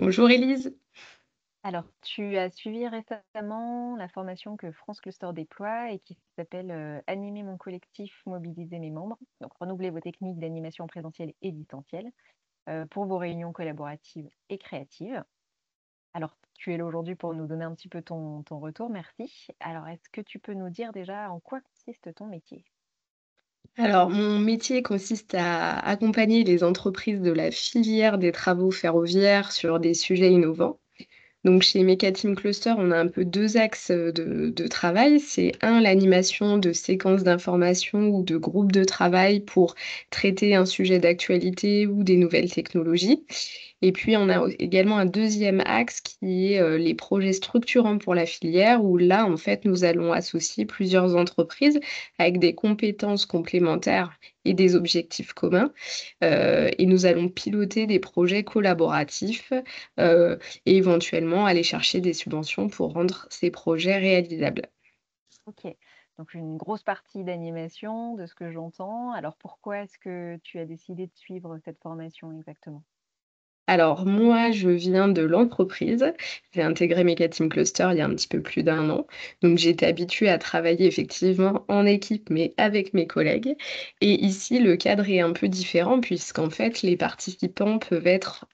Bonjour Élise. Alors, tu as suivi récemment la formation que France Cluster déploie et qui s'appelle Animer mon collectif, mobiliser mes membres. Donc, renouveler vos techniques d'animation présentielle et distancielle pour vos réunions collaboratives et créatives. Alors, tu es là aujourd'hui pour nous donner un petit peu ton retour. Merci. Alors, est-ce que tu peux nous dire déjà en quoi consiste ton métier? Alors, mon métier consiste à accompagner les entreprises de la filière des travaux ferroviaires sur des sujets innovants. Donc, chez Team Cluster, on a un peu deux axes de travail. C'est un, l'animation de séquences d'informations ou de groupes de travail pour traiter un sujet d'actualité ou des nouvelles technologies. Et puis, on a également un deuxième axe qui est les projets structurants pour la filière, où là, en fait, nous allons associer plusieurs entreprises avec des compétences complémentaires et des objectifs communs. Et nous allons piloter des projets collaboratifs et éventuellement aller chercher des subventions pour rendre ces projets réalisables. Ok. Donc, une grosse partie d'animation, de ce que j'entends. Alors, pourquoi est-ce que tu as décidé de suivre cette formation exactement? Alors moi, je viens de l'entreprise. J'ai intégré Team Cluster il y a un petit peu plus d'un an. Donc j'ai été habituée à travailler effectivement en équipe, mais avec mes collègues. Et ici, le cadre est un peu différent puisqu'en fait, les participants peuvent être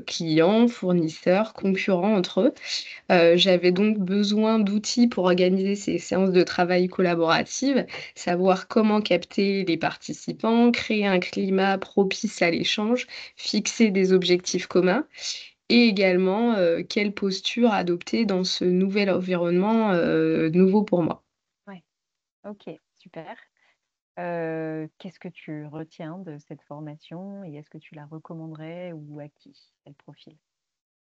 clients, fournisseurs, concurrents entre eux. J'avais donc besoin d'outils pour organiser ces séances de travail collaboratives, savoir comment capter les participants, créer un climat propice à l'échange, fixer des objectifs communs et également, quelle posture adopter dans ce nouvel environnement, nouveau pour moi. Ouais. Ok, super. Qu'est-ce que tu retiens de cette formation et est-ce que tu la recommanderais ou à qui? Quel profil?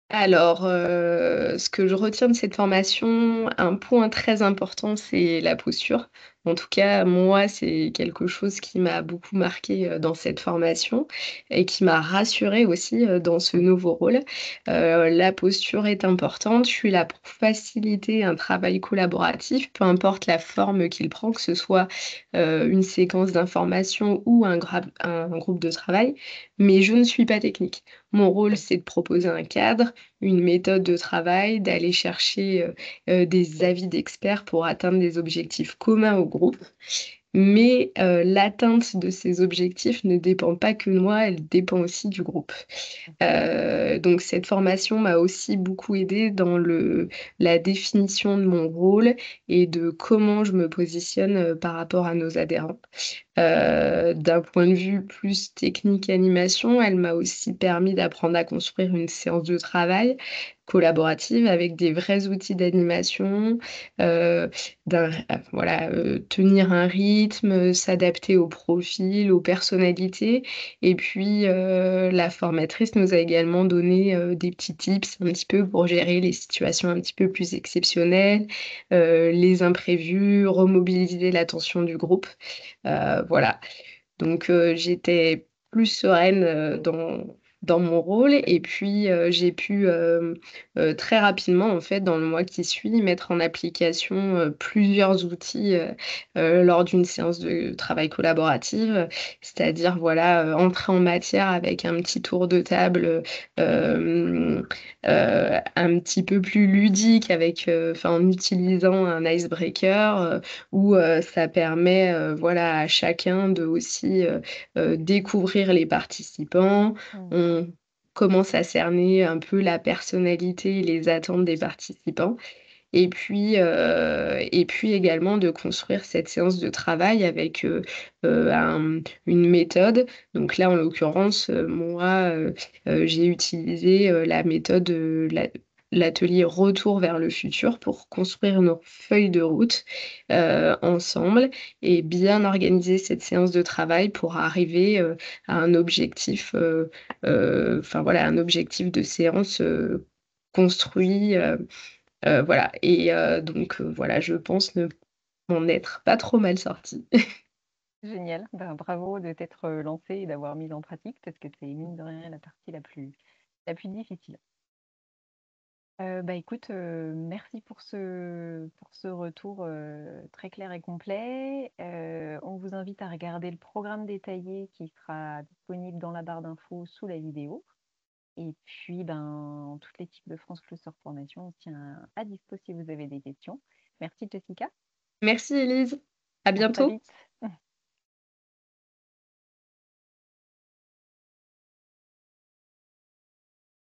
Alors, ce que je retiens de cette formation, un point très important, c'est la posture. En tout cas, moi, c'est quelque chose qui m'a beaucoup marqué dans cette formation et qui m'a rassurée aussi, dans ce nouveau rôle. La posture est importante. Je suis là pour faciliter un travail collaboratif, peu importe la forme qu'il prend, que ce soit, une séquence d'information ou un groupe de travail, mais je ne suis pas technique. Mon rôle, c'est de proposer un cadre, une méthode de travail, d'aller chercher, des avis d'experts pour atteindre des objectifs communs au groupe. Mais, l'atteinte de ces objectifs ne dépend pas que de moi, elle dépend aussi du groupe. OK. Donc cette formation m'a aussi beaucoup aidée dans la définition de mon rôle et de comment je me positionne, par rapport à nos adhérents. D'un point de vue plus technique animation, elle m'a aussi permis d'apprendre à construire une séance de travail collaborative avec des vrais outils d'animation, heu, voilà, tenir un rythme, s'adapter aux profils, aux personnalités et puis, la formatrice nous a également donné, des petits tips un petit peu pour gérer les situations un petit peu plus exceptionnelles, les imprévus, remobiliser l'attention du groupe. Voilà, donc j'étais plus sereine, dans mon rôle et puis, j'ai pu, très rapidement, en fait, dans le mois qui suit, mettre en application, plusieurs outils, lors d'une séance de travail collaborative. C'est-à-dire, voilà, entrer en matière avec un petit tour de table, un petit peu plus ludique avec, enfin, en utilisant un icebreaker, où, ça permet, voilà, à chacun de aussi, découvrir les participants. Mmh. On commence à cerner un peu la personnalité et les attentes des participants et puis également de construire cette séance de travail avec, une méthode. Donc là, en l'occurrence, moi, j'ai utilisé, la méthode, l'atelier Retour vers le futur pour construire nos feuilles de route, ensemble et bien organiser cette séance de travail pour arriver, à un objectif, enfin voilà, un objectif de séance, construit, voilà et donc voilà, je pense ne m'en être pas trop mal sortie. Génial. Ben, bravo de t'être, lancée et d'avoir mis en pratique parce que c'est mine de rien la partie la plus difficile. Bah, écoute, merci pour ce retour, très clair et complet. On vous invite à regarder le programme détaillé qui sera disponible dans la barre d'infos sous la vidéo. Et puis, ben, toute l'équipe de France Cluster Formation, on se tient à dispo si vous avez des questions. Merci Jessica, Merci Elise, à à très bientôt. vite.